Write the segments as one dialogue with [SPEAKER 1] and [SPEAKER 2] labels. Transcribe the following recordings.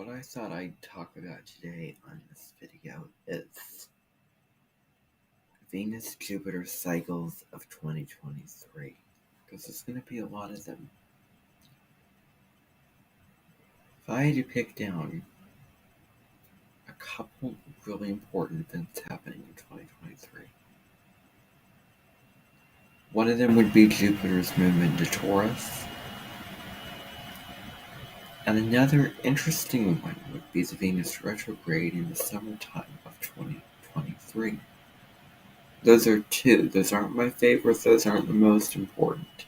[SPEAKER 1] what I thought I'd talk about today on this video is Venus-Jupiter cycles of 2023, because there's going to be a lot of them. If I had to pick down a couple really important events happening in 2023, one of them would be Jupiter's movement to Taurus, and another interesting one would be the Venus retrograde in the summertime of 2023. Those are two. Those aren't my favorites. Those aren't the most important.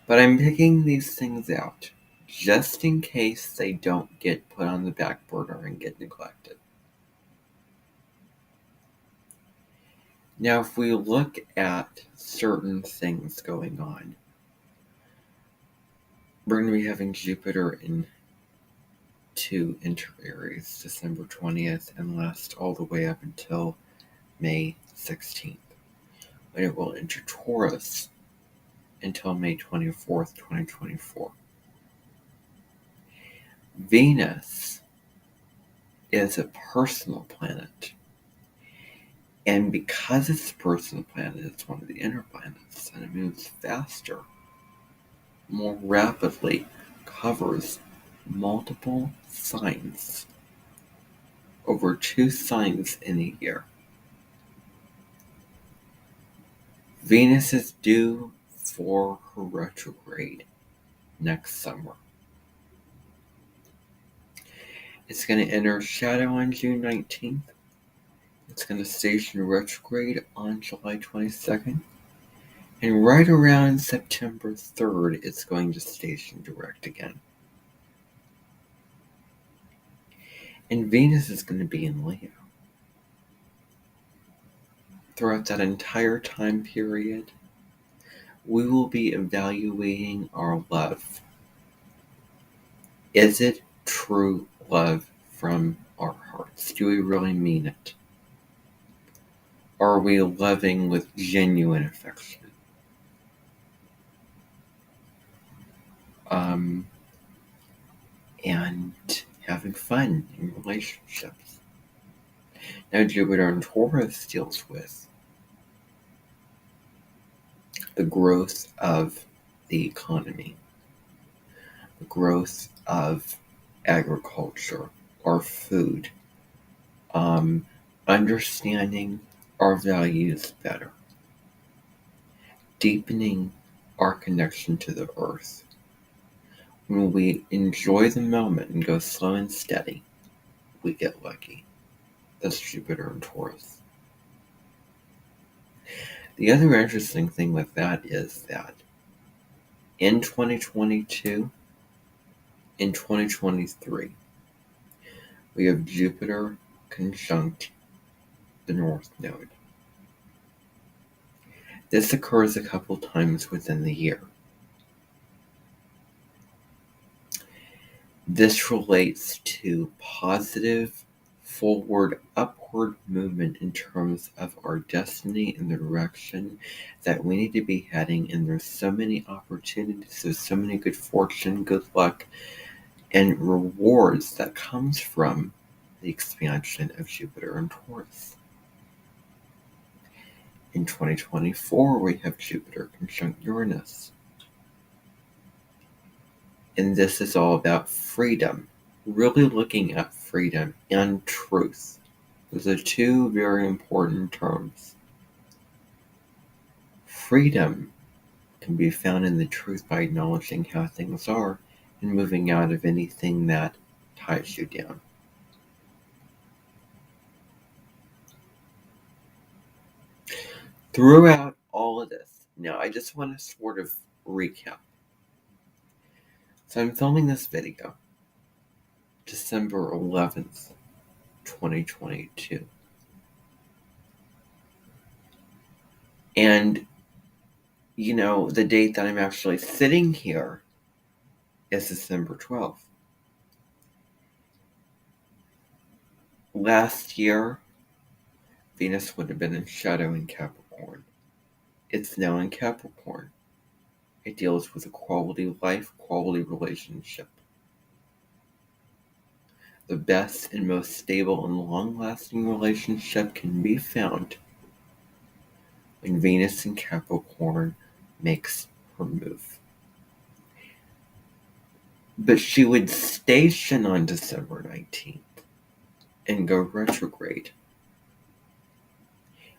[SPEAKER 1] But I'm picking these things out just in case they don't get put on the back burner and get neglected. Now, if we look at certain things going on, we're going to be having Jupiter enter Aries December 20th and last all the way up until May 16th, when it will enter Taurus until May 24th, 2024. Venus is a personal planet, and because it's a personal planet, it's one of the inner planets, and it moves faster, more rapidly, covers multiple signs, over 2 signs in a year. Venus is due for her retrograde next summer. It's going to enter shadow on June 19th. It's going to station retrograde on July 22nd. And right around September 3rd, it's going to station direct again. And Venus is going to be in Leo. Throughout that entire time period, we will be evaluating our love. Is it true love from our hearts? Do we really mean it? Are we loving with genuine affection? And having fun in relationships. Now, Jupiter in Taurus deals with the growth of the economy, the growth of agriculture or food, understanding our values better, deepening our connection to the earth. When we enjoy the moment and go slow and steady, we get lucky. That's Jupiter in Taurus. The other interesting thing with that is that in 2022, in 2023, we have Jupiter conjunct the North Node. This occurs a couple times within the year. This relates to positive, forward, upward movement in terms of our destiny and the direction that we need to be heading. And there's so many opportunities, there's so many good fortune, good luck, and rewards that comes from the expansion of Jupiter and Taurus. In 2024, we have Jupiter conjunct Uranus. And this is all about freedom, really looking at freedom and truth. Those are two very important terms. Freedom can be found in the truth by acknowledging how things are and moving out of anything that ties you down. Throughout all of this, now I just want to sort of recap. So I'm filming this video December 11th, 2022. And, the date that I'm actually sitting here is December 12th. Last year, Venus would have been in shadow in Capricorn. It's now in Capricorn. It deals with a quality life, quality relationship. The best and most stable and long-lasting relationship can be found when Venus in Capricorn makes her move. But she would station on December 19th and go retrograde.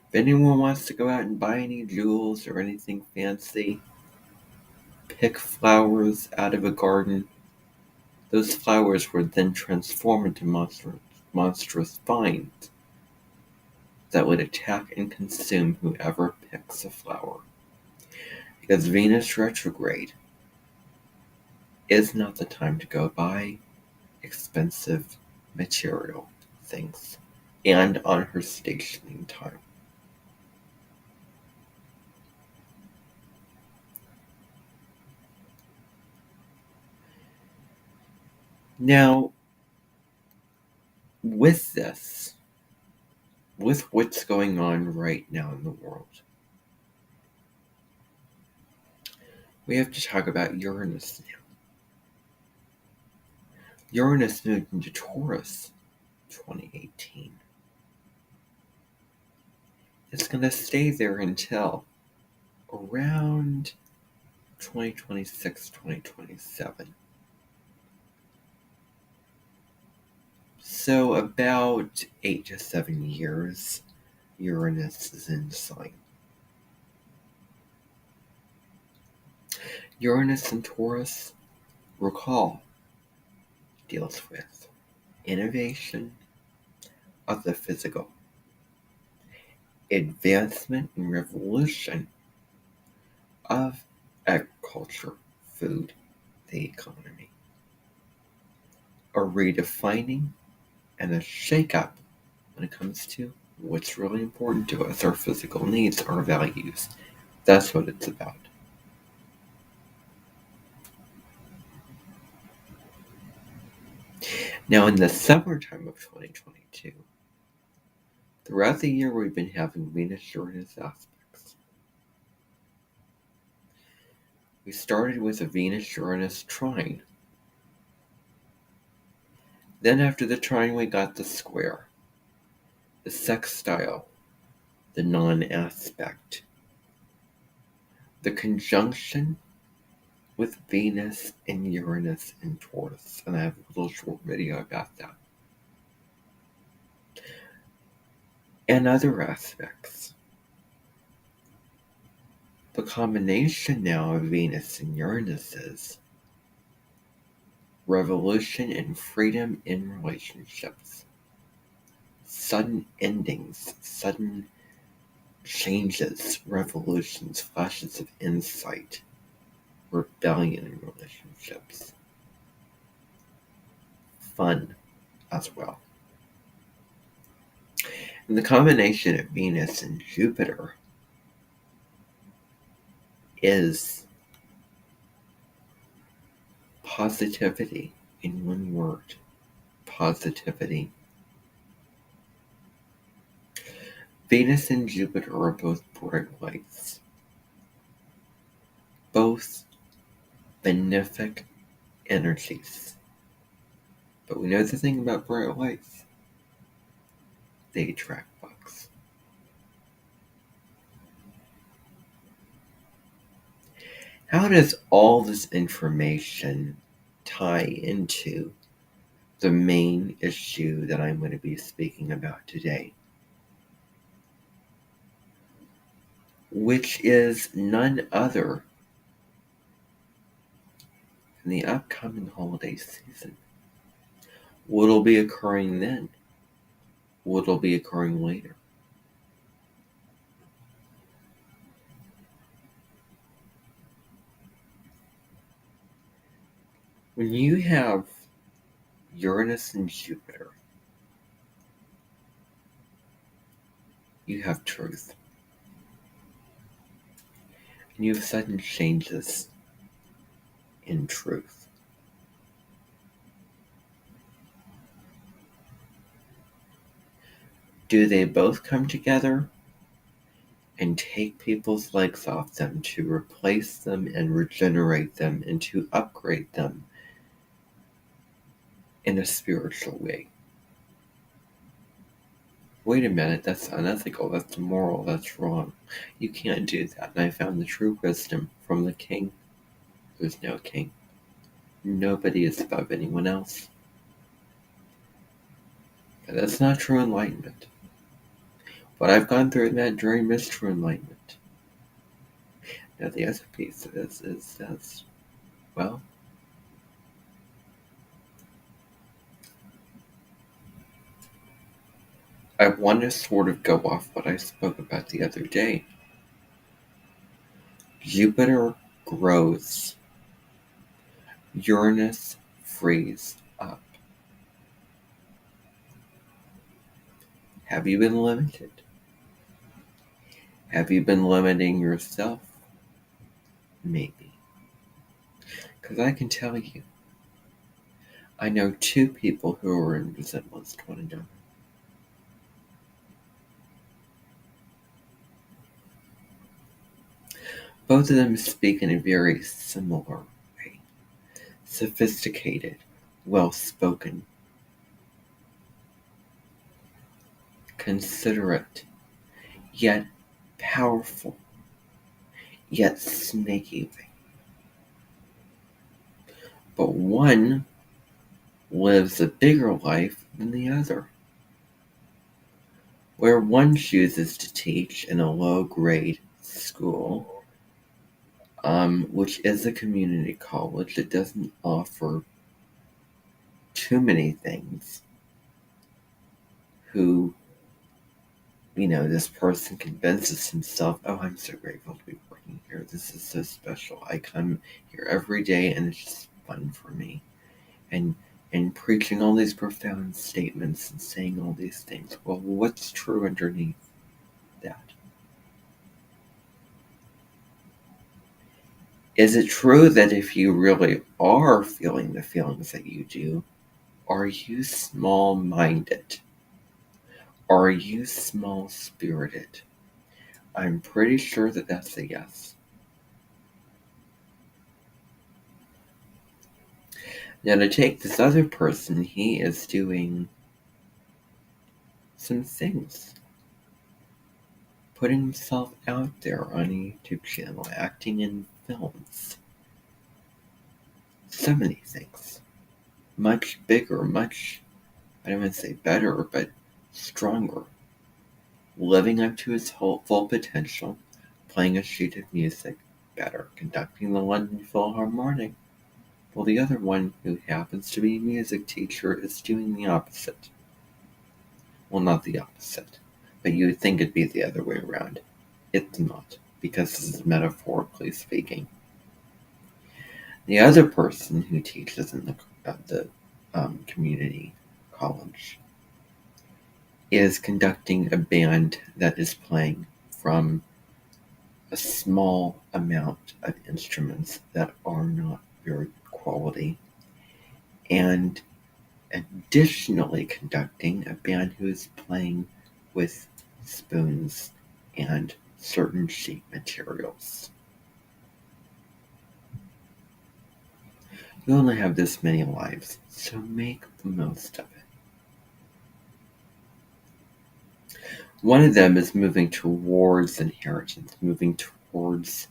[SPEAKER 1] If anyone wants to go out and buy any jewels or anything fancy, pick flowers out of a garden, those flowers would then transform into monstrous vines that would attack and consume whoever picks a flower. Because Venus retrograde is not the time to go buy expensive material things and on her stationing time. Now, with this, with what's going on right now in the world, we have to talk about Uranus now. Uranus moved into Taurus 2018. It's going to stay there until around 2026, 2027. So about 8 to 7 years, Uranus is in sign. Uranus in Taurus, recall, deals with innovation of the physical, advancement and revolution of agriculture, food, the economy, a redefining and a shake-up when it comes to what's really important to us, our physical needs, our values. That's what it's about. Now, in the summertime of 2022, throughout the year we've been having Venus-Uranus aspects. We started with a Venus-Uranus trine. Then after the trine we got the square, the sextile, the non-aspect, the conjunction with Venus and Uranus in Taurus, and I have a little short video about that. And other aspects. The combination now of Venus and Uranus is revolution and freedom in relationships, sudden endings, sudden changes, revolutions, flashes of insight, rebellion in relationships, fun as well. And the combination of Venus and Jupiter is positivity in one word. Positivity. Venus and Jupiter are both bright lights, both benefic energies. But we know the thing about bright lights. They attract bugs. How does all this information tie into the main issue that I'm going to be speaking about today? Which is none other than the upcoming holiday season. What'll be occurring then? What'll be occurring later? When you have Uranus and Jupiter, you have truth. And you have sudden changes in truth. Do they both come together and take people's legs off them to replace them and regenerate them and to upgrade them in a spiritual way. Wait a minute, that's unethical, that's immoral, that's wrong. You can't do that. And I found the true wisdom from the king. There's no king. Nobody is above anyone else. But that's not true enlightenment. But I've gone through that dream is true enlightenment. Now the other piece of this is that, well, I want to sort of go off what I spoke about the other day. Jupiter grows. Uranus frees up. Have you been limited? Have you been limiting yourself? Maybe. Because I can tell you, I know two people who are in resemblance to one another. Both of them speak in a very similar way. Sophisticated, well-spoken, considerate, yet powerful, yet snaky. But one lives a bigger life than the other. Where one chooses to teach in a low-grade school, which is a community college, it doesn't offer too many things. Who, this person convinces himself, oh, I'm so grateful to be working here. This is so special. I come here every day and it's just fun for me. And preaching all these profound statements and saying all these things. Well, what's true underneath that? Is it true that if you really are feeling the feelings that you do, are you small-minded? Are you small-spirited? I'm pretty sure that that's a yes. Now to take this other person, he is doing some things. Putting himself out there on a YouTube channel, acting in films. So many things. Much bigger, much, I don't want to say better, but stronger. Living up to his full potential, playing a sheet of music better, conducting the London Philharmonic. Well, the other one, who happens to be a music teacher, is doing the opposite. Well, not the opposite, but you would think it'd be the other way around. It's not, because this is metaphorically speaking. The other person who teaches in the community college is conducting a band that is playing from a small amount of instruments that are not very quality, and additionally conducting a band who is playing with spoons and certain sheet materials. You only have this many lives, so make the most of it. One of them is moving towards inheritance, moving towards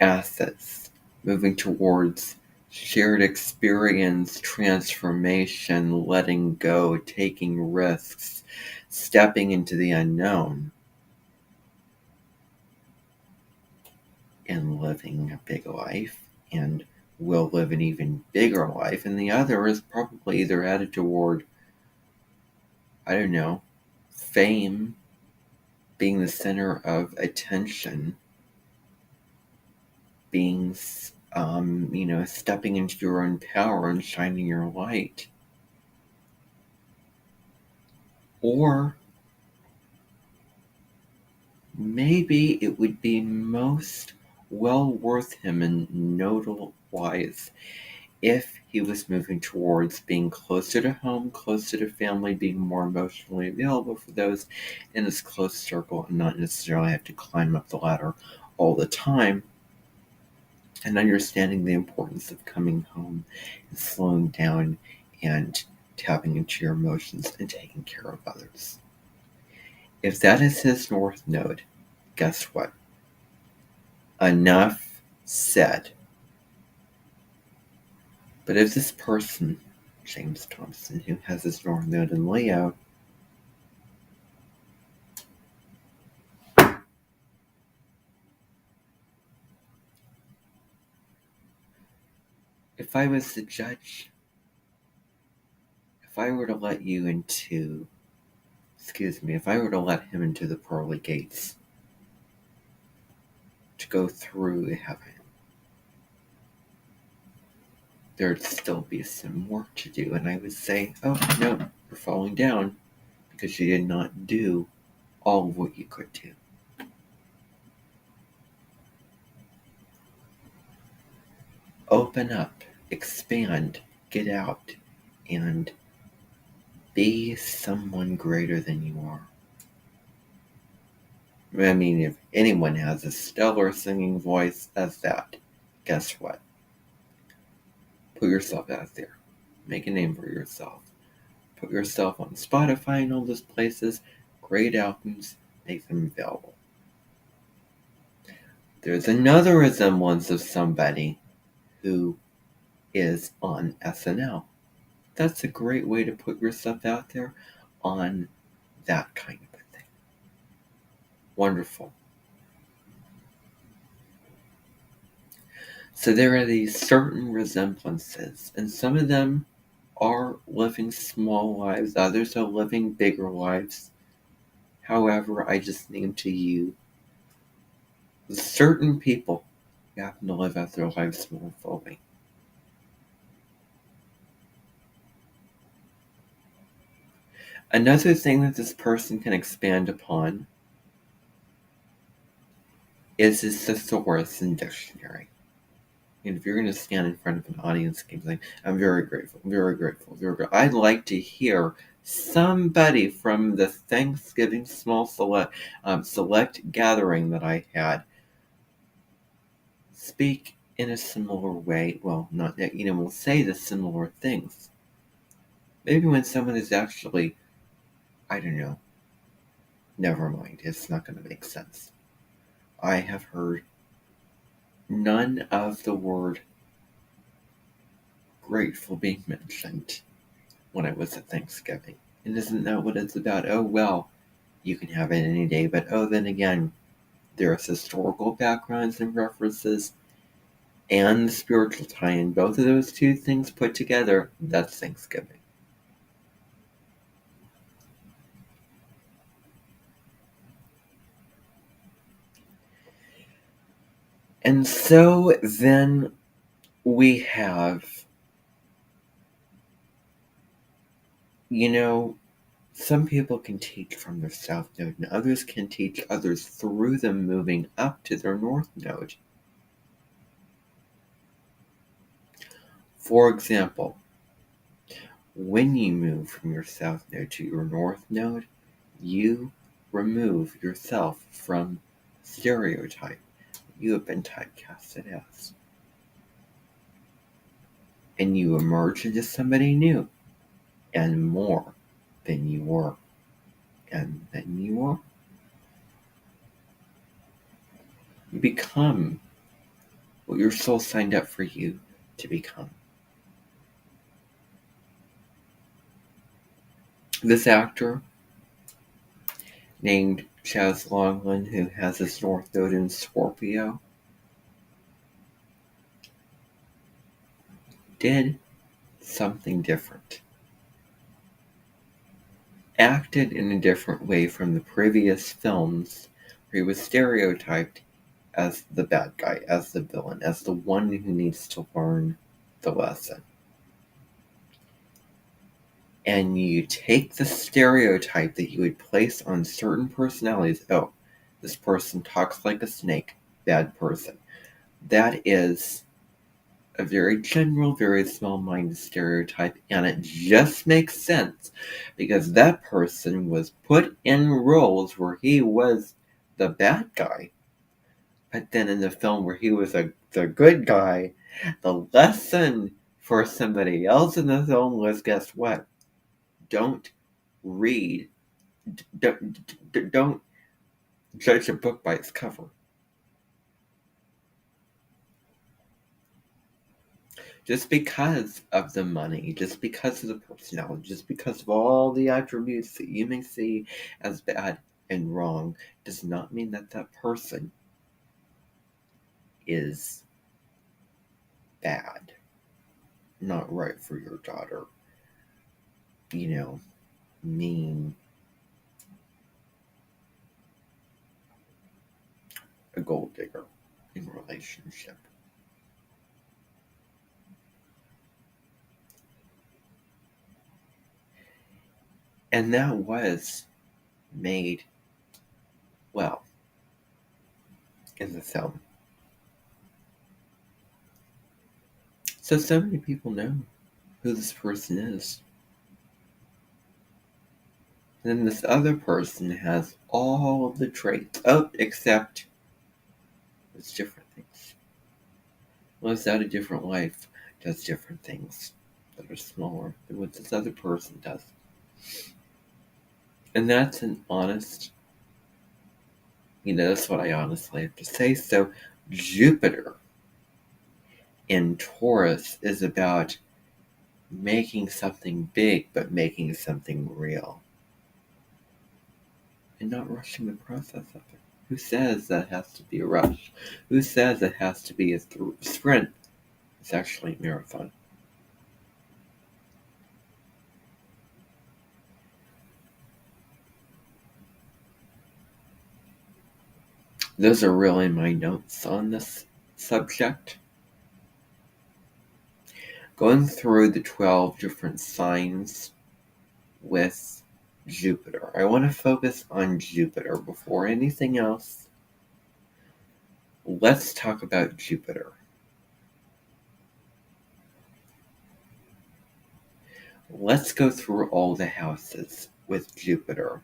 [SPEAKER 1] assets, moving towards shared experience, transformation, letting go, taking risks, stepping into the unknown, and living a big life, and will live an even bigger life. And the other is probably either headed toward, I don't know, fame, being the center of attention, being, stepping into your own power and shining your light. Or maybe it would be most well worth him and nodal wise if he was moving towards being closer to home, closer to family, being more emotionally available for those in his close circle, and not necessarily have to climb up the ladder all the time, and understanding the importance of coming home and slowing down and tapping into your emotions and taking care of others. If that is his North Node, guess what? Enough said. But if this person, James Thompson, who has his North Node in Leo, if I was the judge, if I were to let you into, if I were to let him into the pearly gates to go through heaven, there'd still be some work to do. And I would say, oh, no, you're falling down because you did not do all of what you could do. Open up, expand, get out, and be someone greater than you are. I mean, if anyone has a stellar singing voice, that's that. Guess what? Put yourself out there. Make a name for yourself. Put yourself on Spotify and all those places. Great albums. Make them available. There's another resemblance of somebody who is on SNL. That's a great way to put yourself out there on that kind of a thing. Wonderful. So there are these certain resemblances, and some of them are living small lives, others are living bigger lives. However, I just named to you certain people who happen to live out their lives more fully. Another thing that this person can expand upon is his thesaurus and dictionary. And if you're going to stand in front of an audience and say, I'm very grateful, very grateful, very grateful. I'd like to hear somebody from the Thanksgiving small select gathering that I had speak in a similar way. Well, not that, will say the similar things. Maybe when someone is actually, I don't know, never mind, it's not going to make sense. I have heard none of the word grateful being mentioned when I was at Thanksgiving. And isn't that what it's about? Oh, well, you can have it any day, but then again, there's historical backgrounds and references and the spiritual tie-in. Both of those two things put together, that's Thanksgiving. And so then we have, some people can teach from their South Node, and others can teach others through them moving up to their North Node. For example, when you move from your South Node to your North Node, you remove yourself from stereotype you have been typecasted as. And you emerge into somebody new and more than you were. And then you become what your soul signed up for you to become. This actor named Chaz Longland, who has his North Node in Scorpio, did something different. Acted in a different way from the previous films where he was stereotyped as the bad guy, as the villain, as the one who needs to learn the lesson. And you take the stereotype that you would place on certain personalities. Oh, this person talks like a snake, bad person. That is a very general, very small-minded stereotype, and it just makes sense because that person was put in roles where he was the bad guy. But then in the film where he was the good guy, the lesson for somebody else in the film was, guess what? Don't read, don't judge a book by its cover. Just because of the money, just because of the personality, just because of all the attributes that you may see as bad and wrong, does not mean that that person is bad, not right for your daughter, mean, a gold digger in a relationship. And that was made well in the film. So many people know who this person is. And then this other person has all of the traits. Oh, except it's different things. Lives out a different life, does different things that are smaller than what this other person does. And that's an honest, that's what I honestly have to say. So Jupiter in Taurus is about making something big, but making something real. And not rushing the process of it. Who says that has to be a rush? Who says it has to be a sprint? It's actually a marathon. Those are really my notes on this subject. Going through the 12 different signs with Jupiter. I want to focus on Jupiter before anything else. Let's talk about Jupiter. Let's go through all the houses with Jupiter.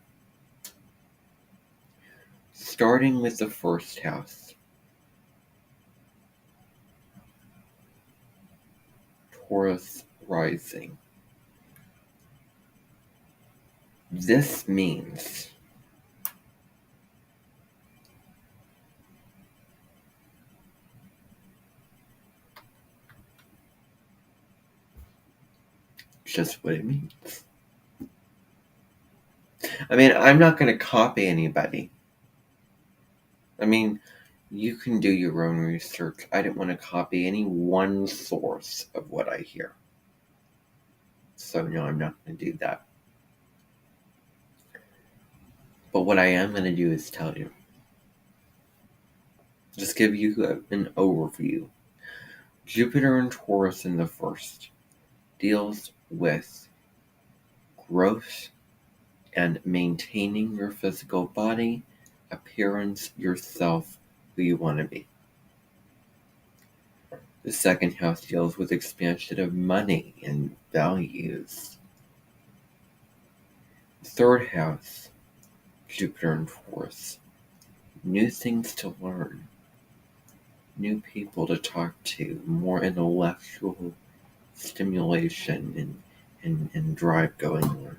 [SPEAKER 1] Starting with the first house. Taurus rising. This means just what it means. I mean, I'm not going to copy anybody. I mean, you can do your own research. I didn't want to copy any one source of what I hear. So, no, I'm not going to do that. But what I am going to do is tell you. Just give you an overview. Jupiter in Taurus in the first deals with growth and maintaining your physical body, appearance, yourself, who you want to be. The second house deals with expansion of money and values. The third house, Jupiter in Taurus, new things to learn, new people to talk to, more intellectual stimulation and drive going on.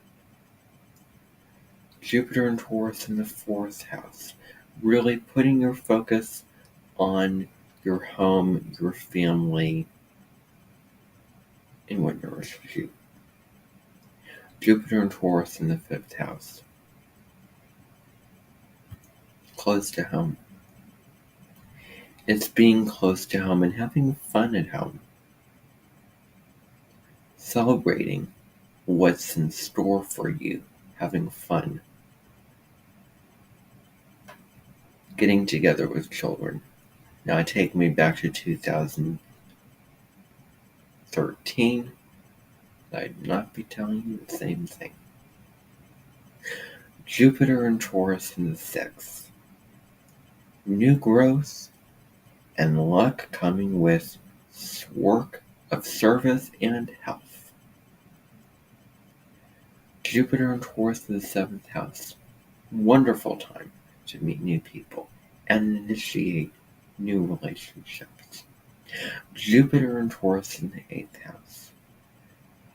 [SPEAKER 1] Jupiter and Taurus in the fourth house, really putting your focus on your home, your family, and what nourishes you. Jupiter and Taurus in the fifth house, close to home. It's being close to home and having fun at home. Celebrating what's in store for you, having fun. Getting together with children. Now take me back to 2013. I'd not be telling you the same thing. Jupiter and Taurus in the sixth. New growth and luck coming with work of service and health. Jupiter and Taurus in the 7th house. Wonderful time to meet new people and initiate new relationships. Jupiter and Taurus in the 8th house.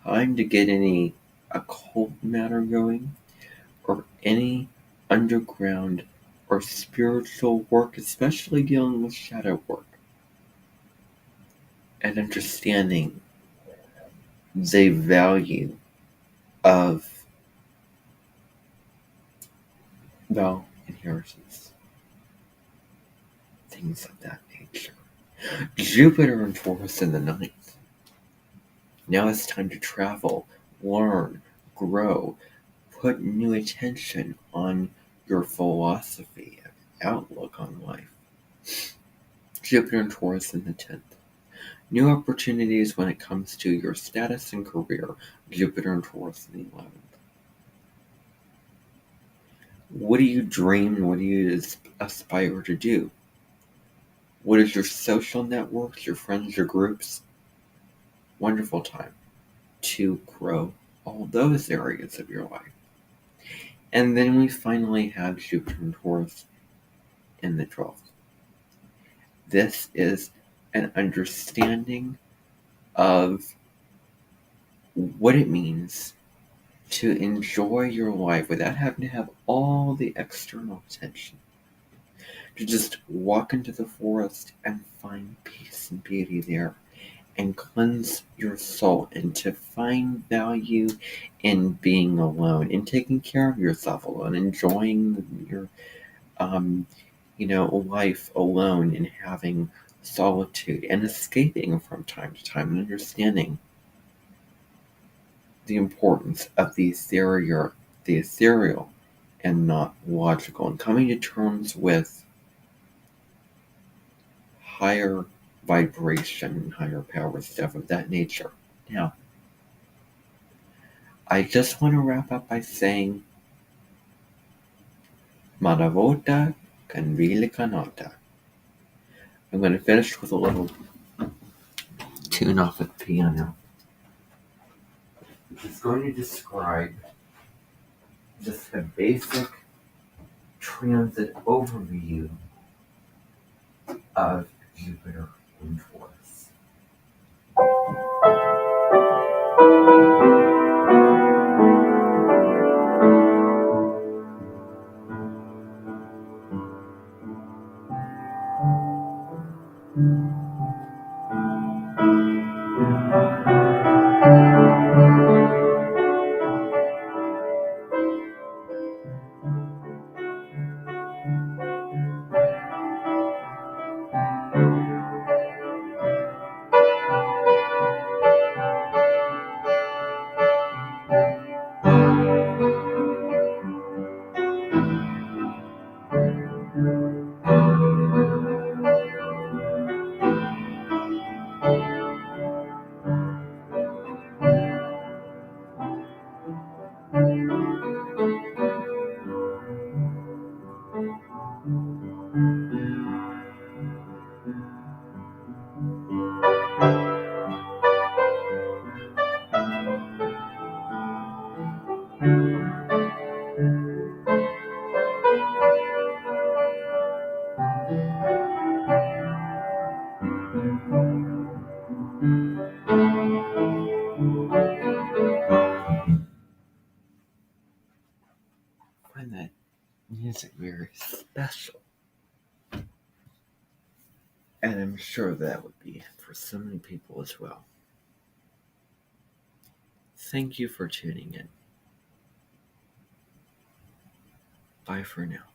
[SPEAKER 1] Time to get any occult matter going or any underground or spiritual work, especially dealing with shadow work and understanding the value of inheritance, things of that nature. Jupiter and Taurus in the 9th. Now it's time to travel, learn, grow, put new attention on your philosophy and outlook on life. Jupiter and Taurus in the 10th. New opportunities when it comes to your status and career. Jupiter and Taurus in the 11th. What do you dream? What do you aspire to do? What is your social networks, your friends, your groups? Wonderful time to grow all those areas of your life. And then we finally have Jupiter and Taurus in the 12th. This is an understanding of what it means to enjoy your life without having to have all the external attention. To just walk into the forest and find peace and beauty there and cleanse your soul, and to find value in being alone and taking care of yourself alone, enjoying your life alone and having solitude and escaping from time to time and understanding the importance of the ethereal and not logical, and coming to terms with higher vibration, higher power, stuff of that nature. Now, I just want to wrap up by saying Maravota Canvilica Nota. I'm going to finish with a little tune off of the piano. It's going to describe just a basic transit overview of Jupiter in Taurus. I find that music very special. And I'm sure that would be for so many people as well. Thank you for tuning in. Bye for now.